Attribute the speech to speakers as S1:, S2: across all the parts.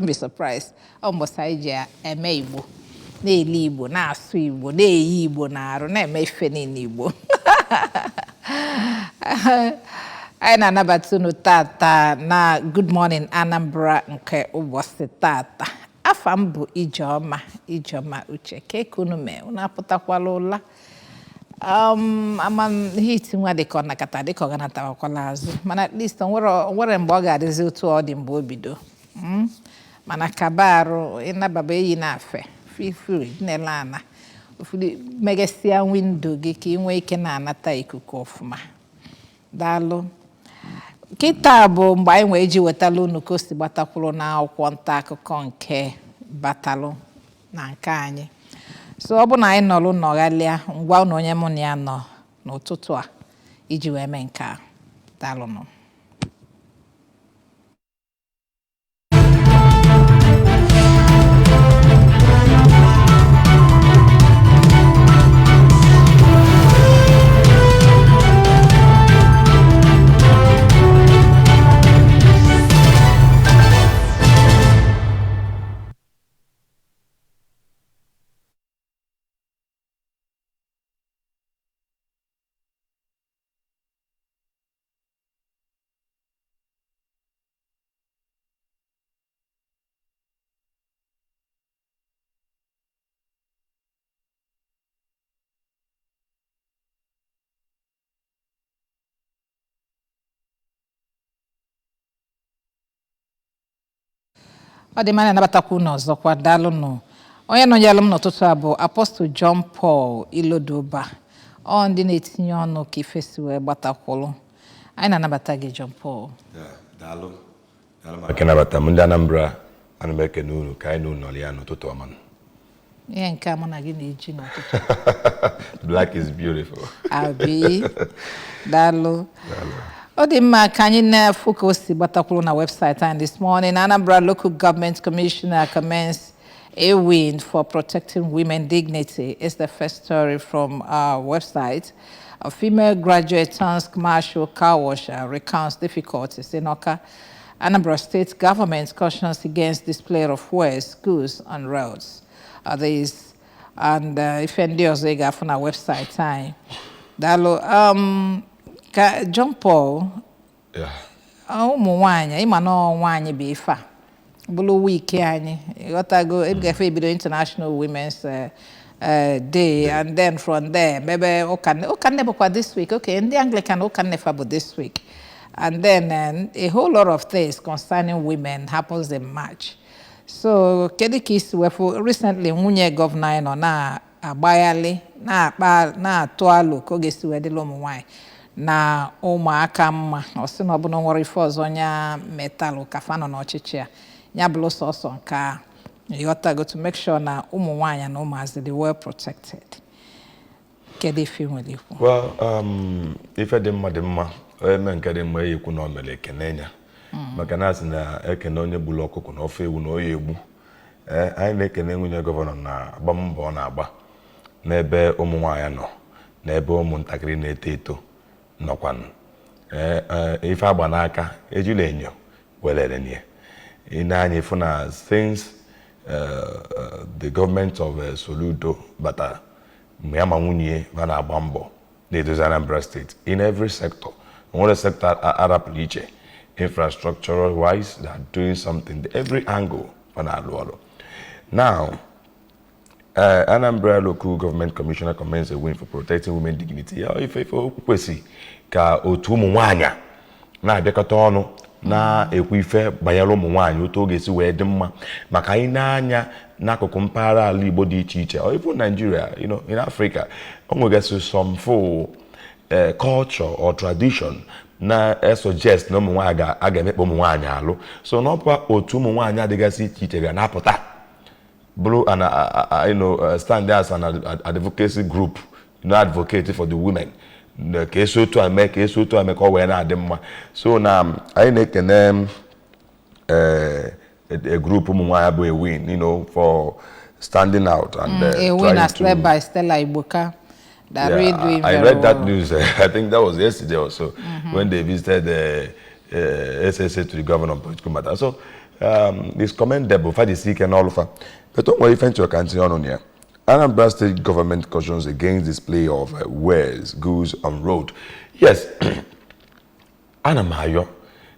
S1: be surprised. Almost I eme Igbo. Na-eli Igbo, na-asụ Igbo, na-eyi Igbo na-arụ, na-eme ife niile Igbo. Anyị na-anabata unu tata na Good Morning Anambra nke ụbọchị tata. Afa m bụ Ijeọma Uche. Ka unu mee, unu apụtakwala ụla. Hit nwa dịka ọ nakata dịka ọ ganatawakwala azụ. Mana at least nwere mgbe ọ ga-adịzi otu ọ dị mgbe o bido. Mana kabarụ ịnababa eyi na-afe fifiri n'ele ana megesia windo gị ka ị nwee ike na-anata ikuku ọfụma. Daalụ. Kịta bụ mgbe anyị nwee ji wetala unu ka o si gbatakwuru n'akwụkwọ nta akụkọ nke batalụ na nke anyị. So ọ bụ na anyị nọrụ nọghalịa ngwa unu onye mụ na ya nọ n'ụtụtụ a iji wee mee nke a. Daalụ nụ. Ọ dị mma na-anabatakwa unu ọzọkwa. Daalụ nụ. Onye nọnyere m n'ụtụtụ a bụ Apostle John Paul Ilodoba. Ọ ndị na-etinye ọnụ ka ife si wee gbatakwụlụ. Anyị na-anabata gị John Paul.
S2: Daalụ. Daalụ maka nabata m ndị Anambra ana m ekene unu ka anyị nọrọ ya n'ụtụtụ ọma.
S1: Ihe nke a mụ na gị na-eji n'ụtụtụ.
S2: Black is beautiful.
S1: Abi. Daalụ. Ọ dị mma ka anyị na-afụ ka o si gbatakwuru na website and this morning. Anambra Local Government Commissioner commenced a win for protecting women's dignity. It's the first story from our website. A female graduate turns commercial car washer recounts difficulties in Oka. Anambra State government cautions against display of wares, goods on roads. These and if any of you go on our website time. Dalo John Paul.
S2: Yeah.
S1: Ụmụ nwaanyị ịma na nwaanyị bụ ife a bụrụ week anyị ịghọtago ebigafe ebido International Women's Day and then from there maybe ụkanne bụkwa this week. Okay, ndị Anglican ụkanne fa bụ this week and then a whole lot of things concerning women happens in March. So kedu ka isi wefu recently nwunye gọvanọ anyị nọ na-agbaghalị na-atụ alụ ka ọ ga-esi wee dịla ụmụ nwaanyị na ụmụaka mma ọ sị na ọ bụ na nwere ife ọzọ nya metalụ ka fa nọ n'ọchịchị a ya bụrụ sọsọ nke a ịghọtago to make sure na ụmụ nwaanyị na ụmụazị dị well protected. Kedu ife nwere ikwu?
S2: Well, ife dị mma eme nke dị mma ekwu na o mere ekene ya maka na asị na ekene onye gburu ọkụkọ na ofe ewu na oyi egbu. Anyị na-ekene nwunye gọvanọ na agba mbọ ọ na-agba n'ebe ụmụ nwaanyị nọ n'ebe ụmụntakịrị na-eto eto nọkwanụ ife agba n'aka ejila enyo welere nie ịna-anya ifu na since the government of Soludo batara mgbe ya ma nwunye ma na-agba mbọ na-edozi Anambra State in every sector. Nwere sector arapụrụ iche infrastructural wise they are doing something every angle ọ na-alụ ọrụ. Now Anambra Local Government Commissioner commends a win for protecting women's dignity. Ife kwesị ka otu ụmụ nwaanyị na-abịakọta ọnụ na-ekwu ife banyere ụmụ nwaanyị otu oge si wee dị mma maka anyị na-anya n'akụkụ mpaghara ala Igbo dị iche iche even Nigeria, in Africa o nwegasị some full culture or tradition na-suggest na ụmụ nwaanyị ga-emekpa ụmụ nwaanyị alụ. So n'ọkwa otu ụmụ nwaanyị adịgasị iche iche ga na-apụta bụrụ stand as an advocacy group, advocate for the women. Ka eso otu ame ka ọ wee na-adị mma. So na anyị na-ekene a group ụmụ nwaanyị bụ a win, for standing out and
S1: a win as led by Stella Igboka.
S2: I read that news. I think that was yesterday also when they visited SSA to the governor of political matter. So It's commendable for the sick and all of that. But don't worry, if you can see on here. Anambra State government cautions against display of wares, goods on road. Yes, Anamayo,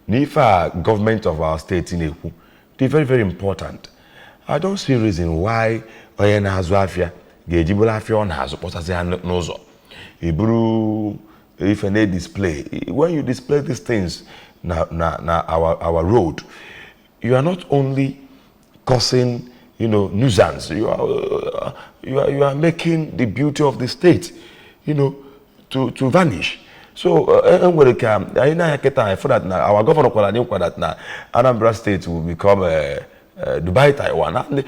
S2: Nifa government of our state in Eku, they're very, very important. I don't see reason why Oyena Hazuafia, Gejibulafia on Hazu, Potasia Nozo. Ibru, if any display, when you display these things, our road, you are not only causing, nuisance. You are making the beauty of the state, to vanish. So, I feel that now our governor that now Anambra State will become Dubai, Taiwan. And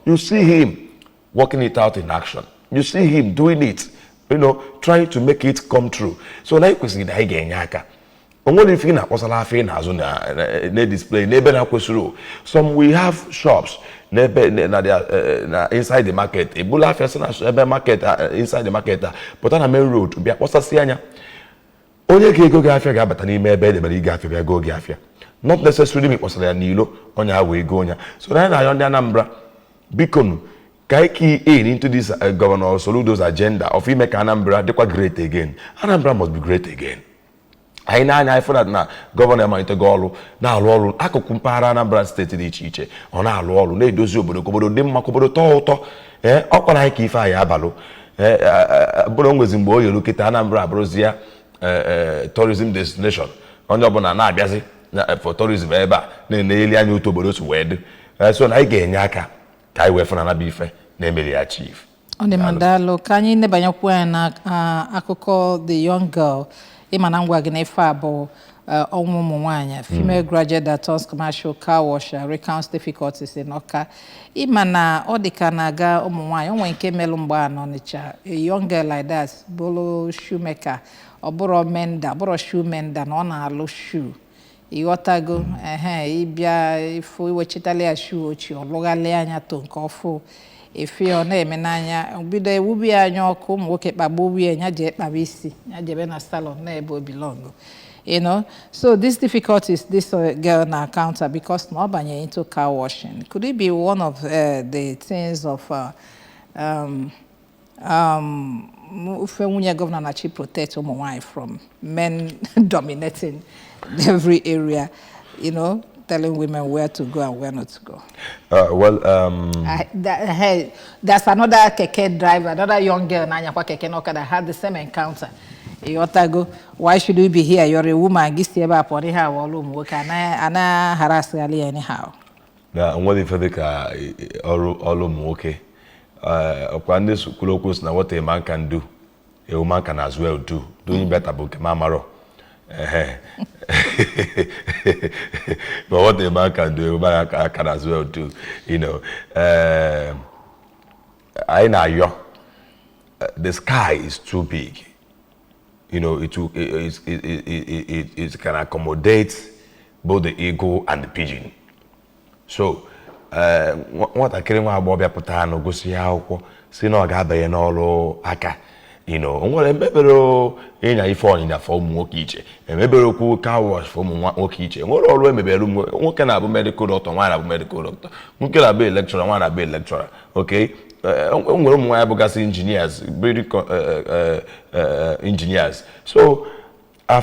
S2: you see him working it out in action. You see him doing it, trying to make it come true. So, like we see that only if you na display some we have shops inside the market. Ebola first market inside the market, but on a main road be a only go gafia but an email bed gafia go gafia. Not necessarily because they are nilo on your way going. So then I on the Anambra beacon Kaiki in into this Governor Soludo's agenda of he make Anambra they great again. Anambra must be great again. I feel that now Governor Manitagolo now Lolo I could compare Anambra State to each on our Lolo ne dozi obodo kobodo dem makobodo to okona ike ife aya abalo bụrụ ngwezi mgbe o yelu kita Anambra Brozia tourism destination onye ọbụla na-abịazi for tourism ebe a na-eli anya otu obodo si wee dị so na anyị ga-enye aka ka anyị wee fụ na anaba ife na-emeri ya chief
S1: Onde mandalo ka anyị nebanyekwa na akụkọ the young girl Imana ngwa gị na-efe abụọ ụmụ nwanyị female graduate that turns commercial car washer recounts difficulties in Ọka. Imana ọ dịka na-aga ụmụ nwanyị o nwere nke melụ mgbe n'Ọnịcha a young girl like that bụrụ shoemaker ọ bụrụ menda bụrụ shoe mender na ọ na-alụ shoe ịghọtago ịbịa ifu iwechitali ya shoe ochie ọ lụghalị anya to nke ọfụ efe ọ na-eme n'anya bido ewubi anya ọkụ ụmụ nwoke kpagbu obi nya je kpaba isi nya jebe na salon na ebe belong so these difficulties this girl na counter because na ọbanye into car washing. Could it be one of the things of ufe nwunye governor na chi protect ụmụ nwanyị from men dominating every area, telling women where to go and where not to go? There's another keke driver, another young girl, Nanyakwa Keke Noka, that had the same encounter. Yotago, why should we be here? You're a woman, Gistiaba upon her volume, work and I harass Ali anyhow.
S2: Now, what if I all okay? Upon this colloquies now, what a man can do, a woman can as well do. Doing better, book, Mamaro. But what a man can do, a man can as well do. I know the sky is too big. It can accommodate both the eagle and the pigeon. So, what I can't want Bobby Potano go see how see no gabe and all aka. If in a form work each, and maybe a cool car wash from work each, and what always maybe one can have a medical doctor, one have a medical doctor, one can be a lecturer, one have a lecturer, okay? Engineers, engineers. So,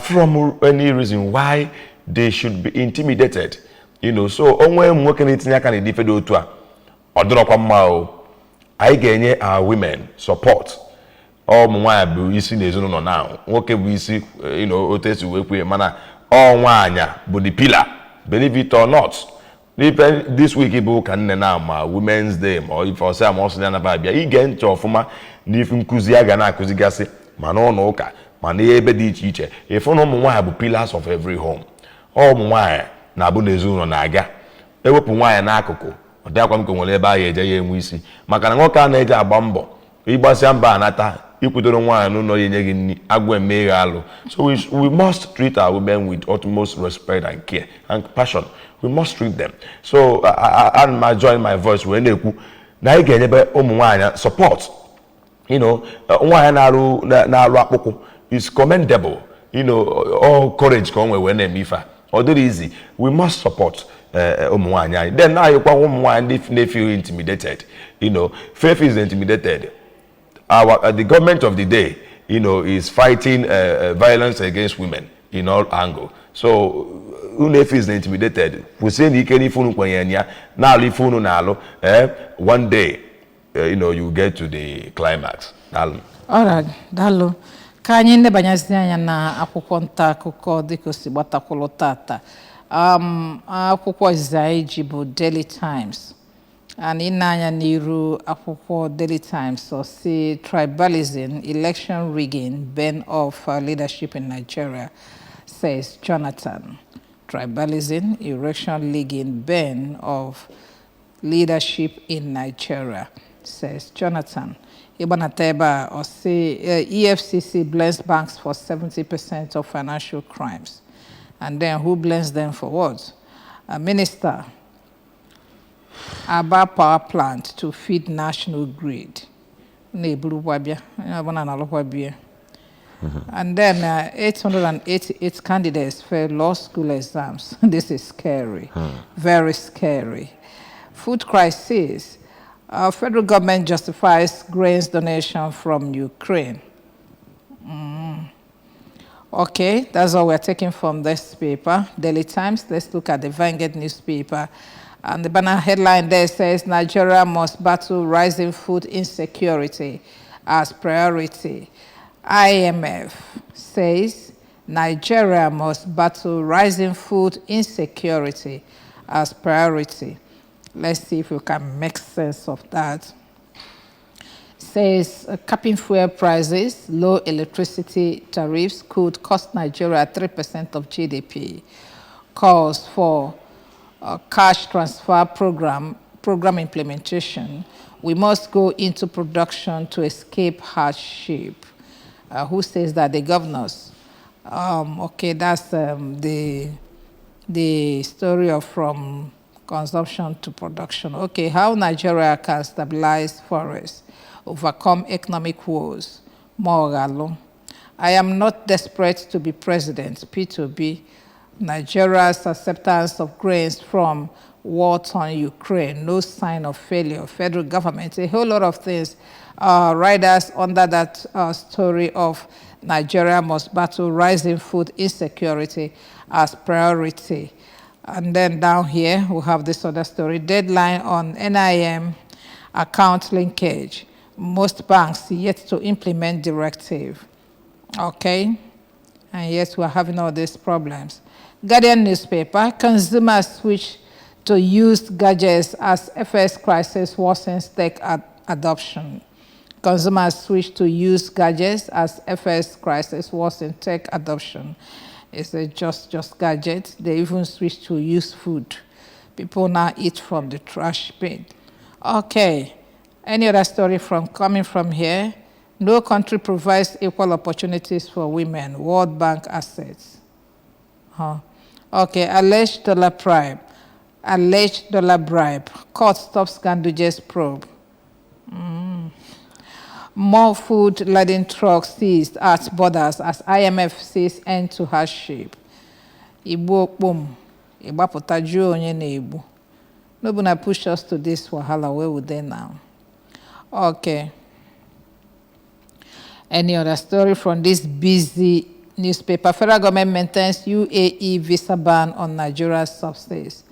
S2: from any reason why they should be intimidated, so when working it in a kind of different to I gain our women support. All my bu isi n'ezono no now. Nwoke bu isi otesu wekwe mana all nwanya bu the pillar. Believe it or not. This week ibu kan na ma Women's Day or if I say I'm also na ba bia ige nche ofuma n'ifu nkuzi aga na akuzi gasi mana ono ụka mana ebe dị iche iche. Ifu na ụmụ nwanya bu pillars of every home. All ụmụ nwanya na bu n'ezono na aga. Ewepụ nwanya n'akụkụ. Ọ dị akwa m ko nwere ebe a eje ya enwe isi. Maka na nwoke a na-eje agba mbọ. Ịgbasịa mba anata. So we must treat our women with utmost respect and care and passion. We must treat them. So I join my voice when they na support. Is commendable. All courage come when they mifa. although easy, we must support then now you if they feel intimidated, faith is intimidated. The government of the day, is fighting violence against women in all angles. So if is intimidated, we say one day, you get to the climax.
S1: All right, Dalo. Ka anyị nnebanyazi anya na akwụkwọ nta akụkọ dịka osi gbatakwụlụ tata. Akwụkwọ izizi anyị ji bụ Daily Times. And ịna-anya n'iru akwụkwọ Daily Times so see tribalism, election rigging, bane of leadership in Nigeria, says Jonathan. Tribalism, election rigging, bane of leadership in Nigeria, says Jonathan. Ibanateba or say EFCC blames banks for 70% of financial crimes. And then who blames them for what? A minister about power plant to feed national grid. And then 888 candidates failed law school exams. This is scary, very scary. Food crisis. Federal government justifies grains donation from Ukraine. Okay, that's all we're taking from this paper. Daily Times, let's look at the Vanguard newspaper. And the banner headline there says, Nigeria must battle rising food insecurity as priority. IMF says, Nigeria must battle rising food insecurity as priority. Let's see if we can make sense of that. Says capping fuel prices, low electricity tariffs could cost Nigeria 3% of GDP. Calls for cash transfer program implementation. We must go into production to escape hardship. Who says that? The governors. Okay, that's the story of from consumption to production. Okay, how Nigeria can stabilize forests, overcome economic woes. Moralo. I am not desperate to be president. P2B. Nigeria's acceptance of grains from war-torn Ukraine. No sign of failure. Federal government. A whole lot of things. Riders under that story of Nigeria must battle rising food insecurity as priority. And then down here, we have this other story. Deadline on NIM account linkage. Most banks yet to implement directive. Okay? And yet we're having all these problems. Guardian newspaper, consumers switch to used gadgets as FS crisis worsens tech adoption. Consumers switch to used gadgets as FS crisis worsens tech adoption. It's just gadgets. They even switch to used food. People now eat from the trash bin. Okay. Any other story coming from here? No country provides equal opportunities for women. World Bank assets. Okay. Alleged dollar bribe. Alleged dollar bribe. Court stops Ganduje's probe. More food-laden trucks seized at borders as IMF says end to hardship. Igbo boom. Igba potaju onye na Igbo. Nobody push us to this wahala. Where would they now? Okay. Any other story from this busy newspaper? Federal government maintains UAE visa ban on Nigeria's subsidies.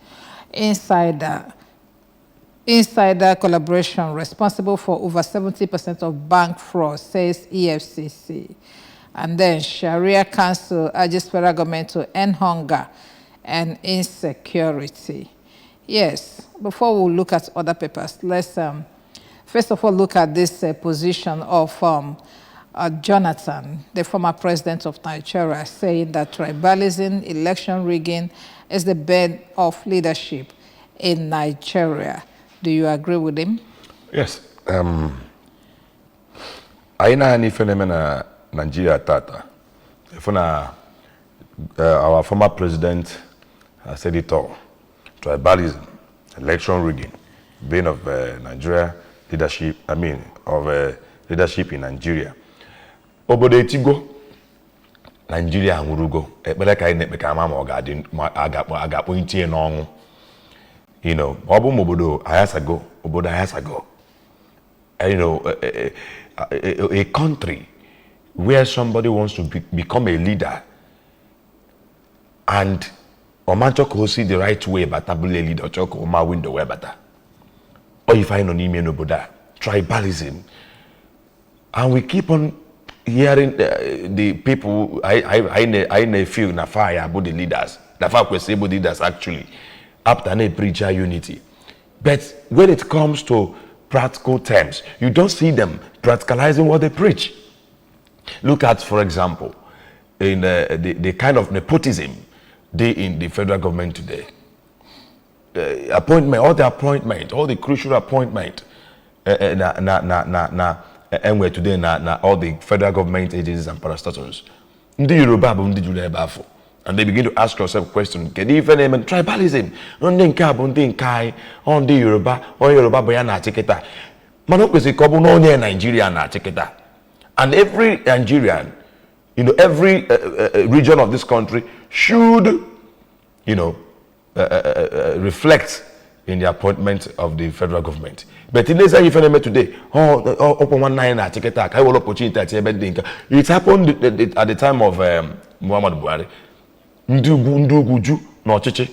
S1: Insider collaboration responsible for over 70% of bank fraud, says EFCC. And then Sharia Council urges federal government to end hunger and insecurity. Yes, before we look at other papers, let's first of all look at this position of Jonathan, the former president of Nigeria, saying that tribalism, election rigging is the bane of leadership in Nigeria. Do you agree with him?
S2: Yes. Aina ni fenomena Nigeria tata. Our former president has said it all. Tribalism, election rigging, bane of Nigeria leadership. Leadership in Nigeria. Obodo etigo Nigeria nwurugo ekpere ka anyị na-ekpe ka ama ma ọ ga-adị agakpọ itinye n'ọnwụ. You know, ọ bụ obodo ayasago. You know, a country where somebody wants to become a leader and Omanchoko see the right way but tabule leader choko Oma window way better. Or if I know n'ime n'obodo tribalism, and we keep on hearing the people I feel na fire about the leaders. The fact we say about leaders actually after they preach unity. But when it comes to practical terms, you don't see them practicalizing what they preach. Look at, for example, in the kind of nepotism in the federal government today. All the crucial appointment, and today all the federal government agencies and parastatals. And they begin to ask yourself questions. Can you even name tribalism? On the Yoruba, or Yoruba Bayana Tiketa. Manok Kobu no Nigeria na Tiketa. And every Nigerian, you know, every region of this country should, you know, reflect in the appointment of the federal government. But in this even today, open 19 na Tiketa, I will opportunity at it happened at the time of Muhammad Buhari. Nduguju n'ọchịchị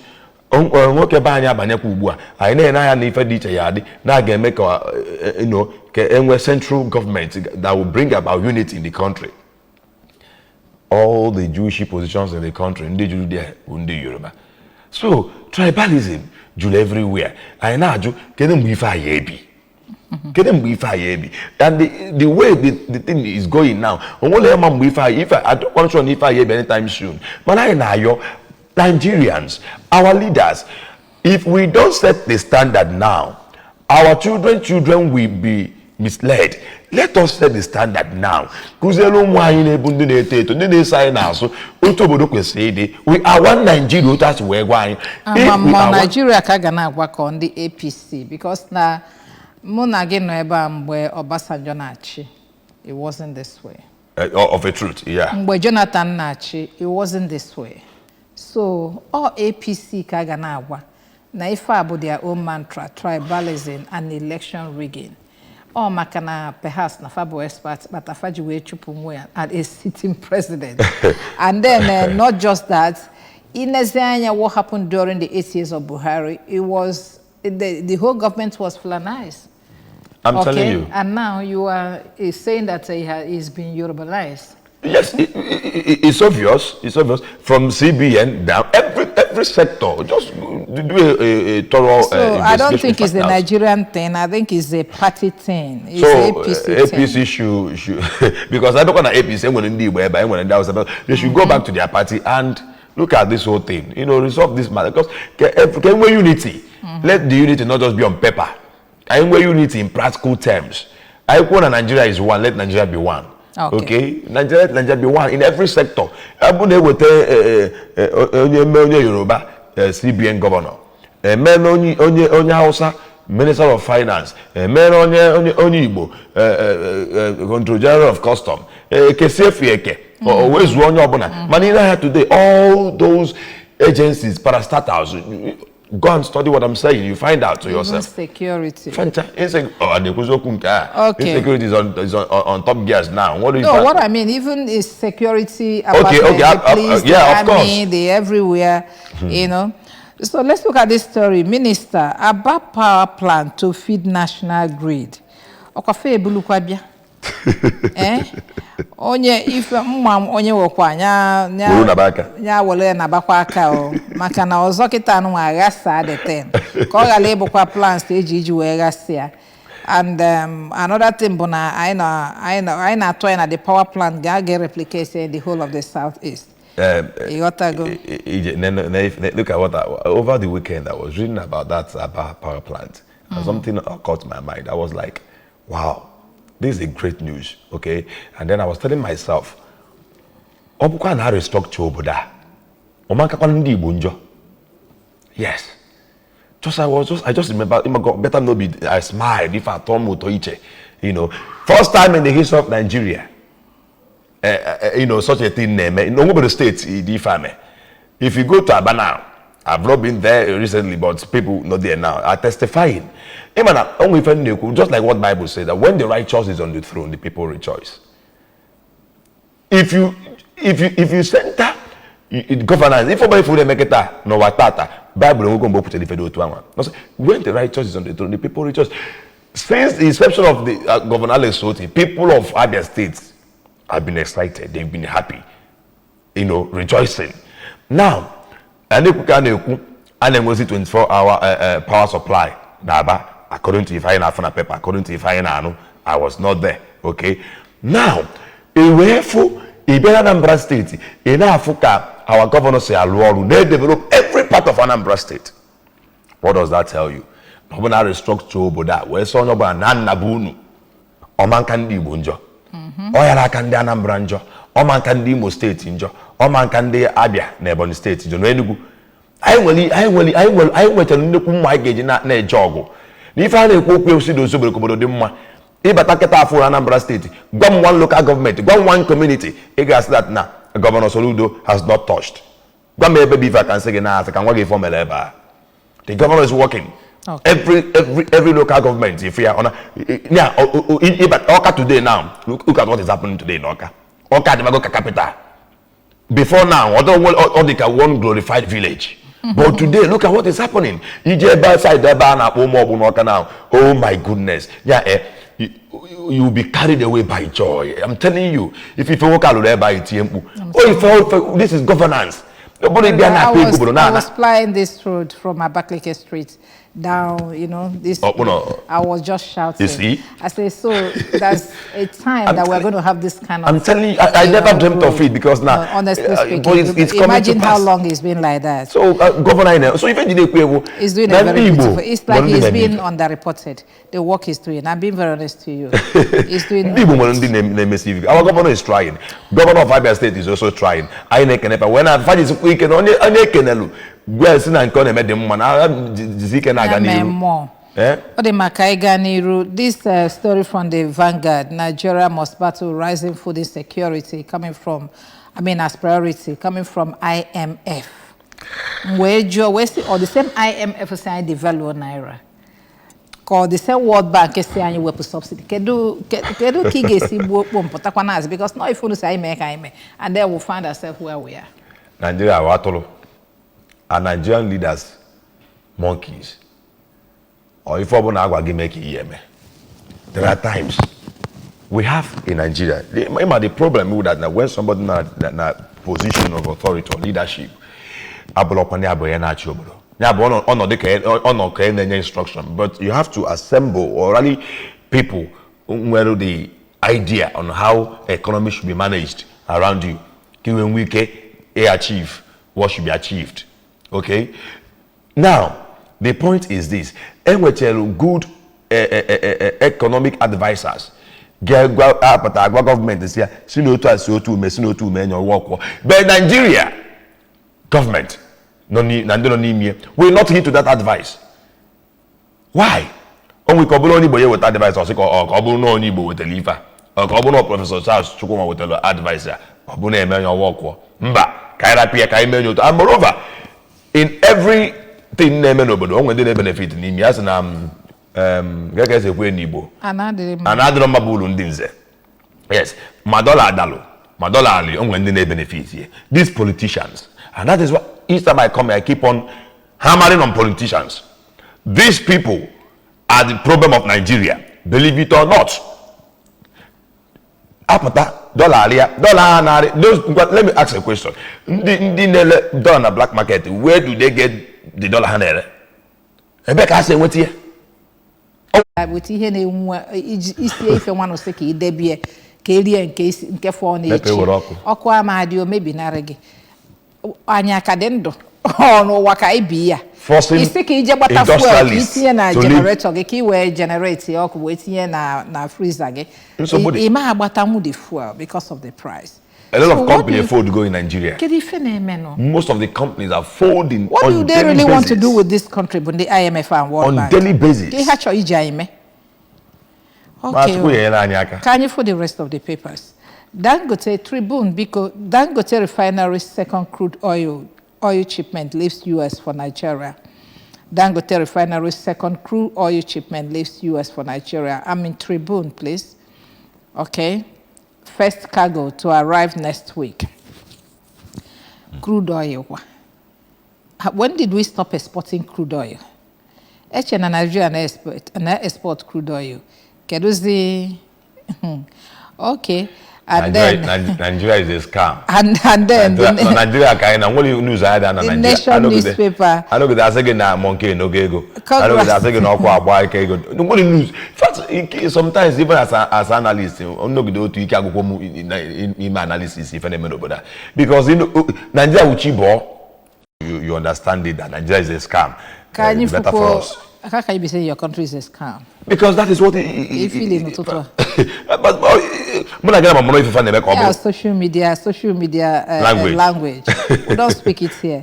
S2: nwoke be anyị abanyekwa ugbu a anyị na-ene anya na ife dị iche ya adị na ga-eme ka enwe central government that will bring about unity in the country. All the Jewish positions in the country ndị juru there bụ ndị Yoruba. So tribalism juru everywhere. Anyị na-ajụ kedu mgbe ife anyị ebi. And the way the thing is going now, I don't want to if I anytime soon. But I know Nigerians, our leaders, if we don't set the standard now, our children will be misled. Let us set the standard now. We are one Nigeria, that's where we're going.
S1: Nigeria kagana work on the APC because now Obasanjo na-achị, it wasn't this way.
S2: Of a truth, yeah.
S1: Mgbe Jonathan na-achị, it wasn't this way. So, all APC ka ga na-agwa na ife abụ their own mantra, tribalism and election rigging. Or makana perhaps na fabo expert, but afaji we chupu mwe and a sitting president. And then not just that, in Ezanya, what happened during the 8 years of Buhari, it was the whole government was Fulanized.
S2: I'm telling you.
S1: And now you are saying that he's been Yorubanized.
S2: Yes, it's obvious. It's obvious. From CBN down, every sector. Just do a thorough
S1: so I don't think it's a Nigerian thing. I think it's a party thing. It's
S2: so
S1: APC
S2: should because I don't want APC when they should go back to their party and look at this whole thing. You know, resolve this matter because can we unity? Let the unity not just be on paper. Can we unity in practical terms? I want Nigeria is one. Let Nigeria be one. Okay. Nigeria be one in every sector. Abune wote onye Yoruba CBN governor. Men onye Hausa Minister of Finance. Men onye Igbo Control General of Custom. Kesefieke. Always one obona. Manina here today. All those agencies, parastatals. Go and study what I'm saying. You find out to yourself.
S1: Security.
S2: Insecurity is on top gears now. What do you?
S1: No, what I mean, even is security.
S2: Okay.
S1: The police,
S2: yeah,
S1: the army, they everywhere. You know. So let's look at this story. Minister, about power plant to feed national grid. Okafe ebulukwabia. Onye ife mmam onye wokwa nya wole na bakwa aka o maka na ozo kita anu agasa the ten ka o gale bukwa plans eji we gasia. And another thing bona I na to na the power plant get replicated in the whole of the southeast.
S2: Look at what over the weekend I was reading about that power plant and something caught my mind. I was like, wow. This is a great news, okay? And then I was telling myself, Obuka na restructure oboda. Omanka kwa ndi Igbo njo. Yes. I just remember, better no be, I smiled if I told Moto Iche, you know. First time in the history of Nigeria, such a thing name. In Ongobo State, if you go to Aba now, I've not been there recently, but people not there now are testifying. Just like what Bible says, that when the righteous is on the throne, the people rejoice. If you center governance, if somebody make it no watata, Bible will go put the federal to one. When the righteous is on the throne, the people rejoice. Since the inception of the Governor Lesotho, people of Abia State have been excited. They've been happy, rejoicing. Now, and they can 24-hour power supply. Naba, according to Ifeanyi Afuna paper, according to Ifeanyi Anu, I was not there. Okay. Now, in Anambra State, in Africa, our governor say they develop every part of Anambra State. What does that tell you? Governor restructure Oboda, where son of Nanabunu, Oman Kandi Bunjo, Oyara Kandi Anambra Njo, Oman Kandi Imo State Njo, Oman Kandi Abia, Nebon State, Jonuenugu. I will tell you my gauge na jogo. If I go see those Sobokobo de Mwa, if I take it for Anambra State, one local government, one community, it gas that now Governor Soludo has not touched. One maybe if I can say now, I can work for Meleba. The governor is working. Okay. Every local government, if we are on Oka today now, look at what is happening today in Oka. Oka the capital. Before now, Odika one glorified village. But today, look at what is happening. Oh my goodness. Yeah, you will be carried away by joy. I'm telling you, if you walk out there by TMU, this is governance.
S1: I was flying this road from Abakaliki Street down, this. I was just shouting.
S2: You see?
S1: I say, so that's a time that we're going to have this kind of.
S2: I'm telling you, I never dreamt of it because now.
S1: Honestly speaking,
S2: it's
S1: imagine how long it's been like that.
S2: So, Governor, so even
S1: he's doing a very beautiful. It's like he's been underreported. The work he's doing. I'm being very honest to you. He's doing.
S2: Our governor is trying. Governor of Abia State is also trying. When I find this weekend, only this
S1: story from the Vanguard, Nigeria must battle rising food insecurity coming from, as priority, coming from IMF. Or the same IMF is saying develop Naira. Call the same World Bank is saying you will subsidy. Because now if you say IMF, and then we'll find ourselves where we are.
S2: Nigeria, Watolo. Are Nigerian leaders monkeys? Or if there are times we have in Nigeria, the problem is that when somebody in a position of authority or leadership, instruction, but you have to assemble or rally people who have the idea on how economy should be managed around you. When we can achieve what should be achieved. Okay? Now, the point is this. Good economic advisors. Government is here. But Nigeria government will not heed to that advice. Why? We can only with advice or with the liver. Or Professor Charles Chukuma with the advisor. And moreover, in everything when they benefit in him, yes, yes, Madola Ali, when they benefit here. These politicians, and that is what each time I come here, I keep on hammering on politicians. These people are the problem of Nigeria, believe it or not. Let me ask a question. The dollar black market, where do they get the dollar handle? Rebecca say what here?
S1: With here if you want to say debie in case in for okwa amadio maybe narege anya kadendo no waka ibia
S2: forcing industrialists
S1: na generator ge we generate okwo wetin na freezer ge e ma agbata mu the fuel because of the price.
S2: A lot of companies afford to go in Nigeria. Most of the companies are folding.
S1: What do they really want to do with this country, but the IMF and World Bank?
S2: On daily basis.
S1: Okay. Can you for the rest of the papers? Dangote Tribune, because Dangote refinery's second crude oil shipment leaves U.S. for Nigeria. Dangote refinery's second crude oil shipment leaves U.S. for Nigeria. I'm in Tribune, please. Okay. First cargo to arrive next week. Crude oil. When did we stop exporting crude oil? Actually, Nigeria export crude oil. Keduzi. Okay. And
S2: Nigeria is a scam.
S1: And then
S2: Nigeria kind of what news I had on Nigeria.
S1: Nation newspaper.
S2: I know that I say na monkey no go. I know that I say no kwa boy go. What news? Fact, sometimes even as analysts, I'm not going to go in my analysis if any know about that. Because you know Nigeria uchibo, you understand it that Nigeria is a scam.
S1: Can you
S2: better for us?
S1: How can you be saying your country is a scam?
S2: Because that is what
S1: you feel in Total.
S2: But
S1: social media language. We don't speak it here.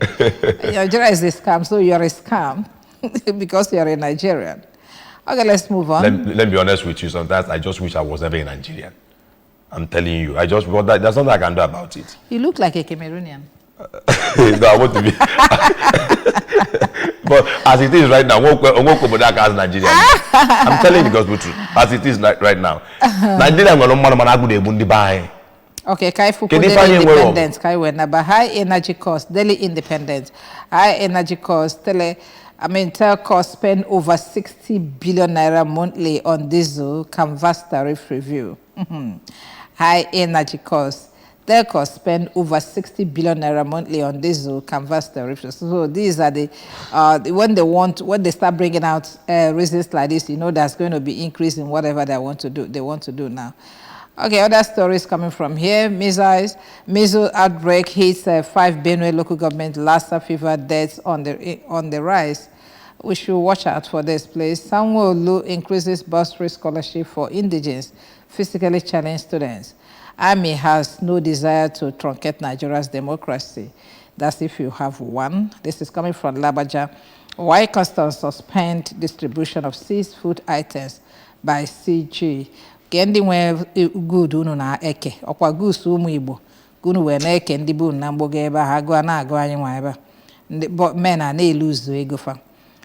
S1: Nigeria is a scam, so you're a scam because you're a Nigerian. Okay, let's move on.
S2: Let me be honest with you. Sometimes I just wish I was never a Nigerian. I'm telling you. There's nothing I can do about it.
S1: You look like a Cameroonian.
S2: No, I want to be. But as it is right now, as Nigeria. I'm telling you the truth. As it is right now, Nigeria
S1: okay, Daily Independence. High energy cost, Daily Independence. High energy cost, Telco spend over 60 billion naira monthly on diesel, canvas tariff review. High energy cost. Telco spend over 60 billion naira monthly on diesel, canvas tariffs. So these are the when they start bringing out reasons like this, you know there's going to be increase in whatever they want to do now. Okay, other stories coming from here. Measles outbreak hits 5 Benue local government, Lassa fever deaths on the rise. We should watch out for this place. Sanwo-Olu increases bursary scholarship for indigenous, physically challenged students. Army has no desire to truncate Nigeria's democracy. That's if you have one. This is coming from Labaja. Why customs suspend distribution of seized food items by CG? Kendi we good unu na eke. Okwa goose umu Igbo. Gunu we na eke ndi bu na mboge eba ha go na go anyi nwa eba. But men are na lose ego fa.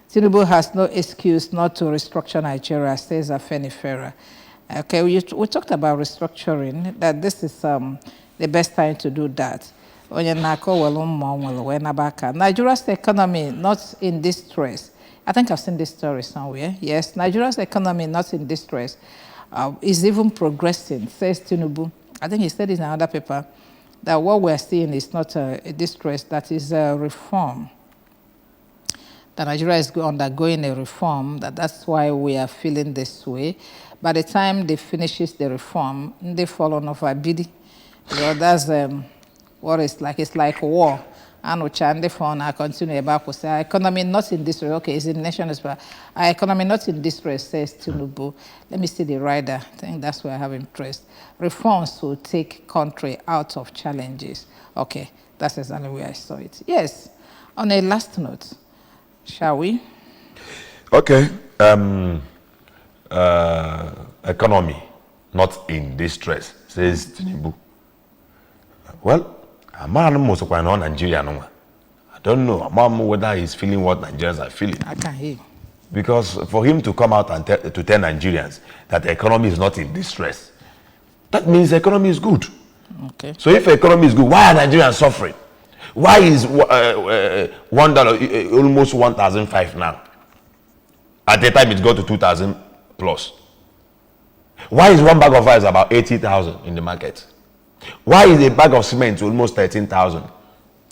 S1: Tinubu has no excuse not to restructure Nigeria, says Afenifera. Okay, we talked about restructuring, that this is the best time to do that. Nigeria's economy not in distress. I think I've seen this story somewhere. Yes, Nigeria's economy not in distress is even progressing, says Tinubu. I think he said in another paper that what we're seeing is not a distress, that is a reform. That Nigeria is undergoing a reform, that's why we are feeling this way. By the time they finishes the reform, they fall on over bidi. That's what it's like. It's like war. And which and the phone I continue about to say our economy not in distress. Okay, it's in national, but our economy not in distress, says Tinubu. Let me see the rider. I think that's where I have interest. Reforms will take country out of challenges. Okay, that's exactly where I saw it. Yes. On a last note, shall we?
S2: Okay. Economy not in distress, says Tinubu. Well, I don't know whether he's feeling what Nigerians are feeling.
S1: I can hear.
S2: Because for him to come out and to tell Nigerians that the economy is not in distress, that means the economy is good.
S1: Okay.
S2: So if the economy is good, why are Nigerians suffering? Why is $1 almost 1,005 now? At the time it got to 2,000 plus. Why is one bag of rice about 80,000 in the market? Why is a bag of cement almost 13,000?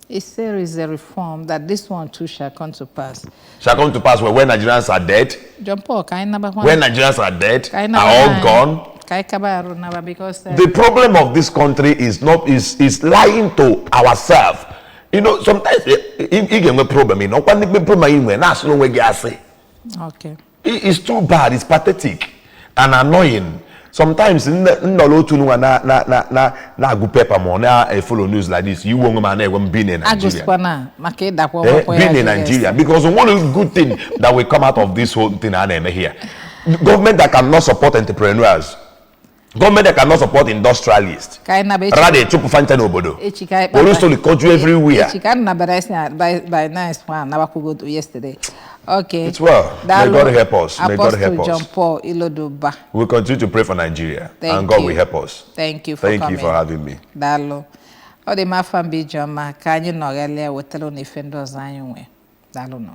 S1: It's there is a reform that this one too shall come to pass.
S2: Shall come to pass when Nigerians are dead?
S1: John Paul,
S2: when Nigerians are dead, are all gone?
S1: Because
S2: the problem of this country is lying to ourselves. You know, sometimes a problem. You know,
S1: okay.
S2: It's too bad. It's pathetic and annoying. Sometimes na go paper mo na follow news like this. You won't man being in Nigeria. Being in Nigeria, because one good thing that will come out of this whole thing here, government that cannot support entrepreneurs, Government cannot support industrialists. Rather, chupu fanta n'obodo. Orusoli koju everywhere.
S1: By nice one. Now I go to yesterday. Okay.
S2: It's well. May God help us. May God help us.
S1: John Paul Iloduba.
S2: We'll continue to pray for Nigeria. And God will help us.
S1: Thank you for coming.
S2: Thank you for having me.
S1: Dalo. O de ma fambi Joma ka anyị nọghalia wetara na ife ndị ọzọ anyị nwe. Dalo no.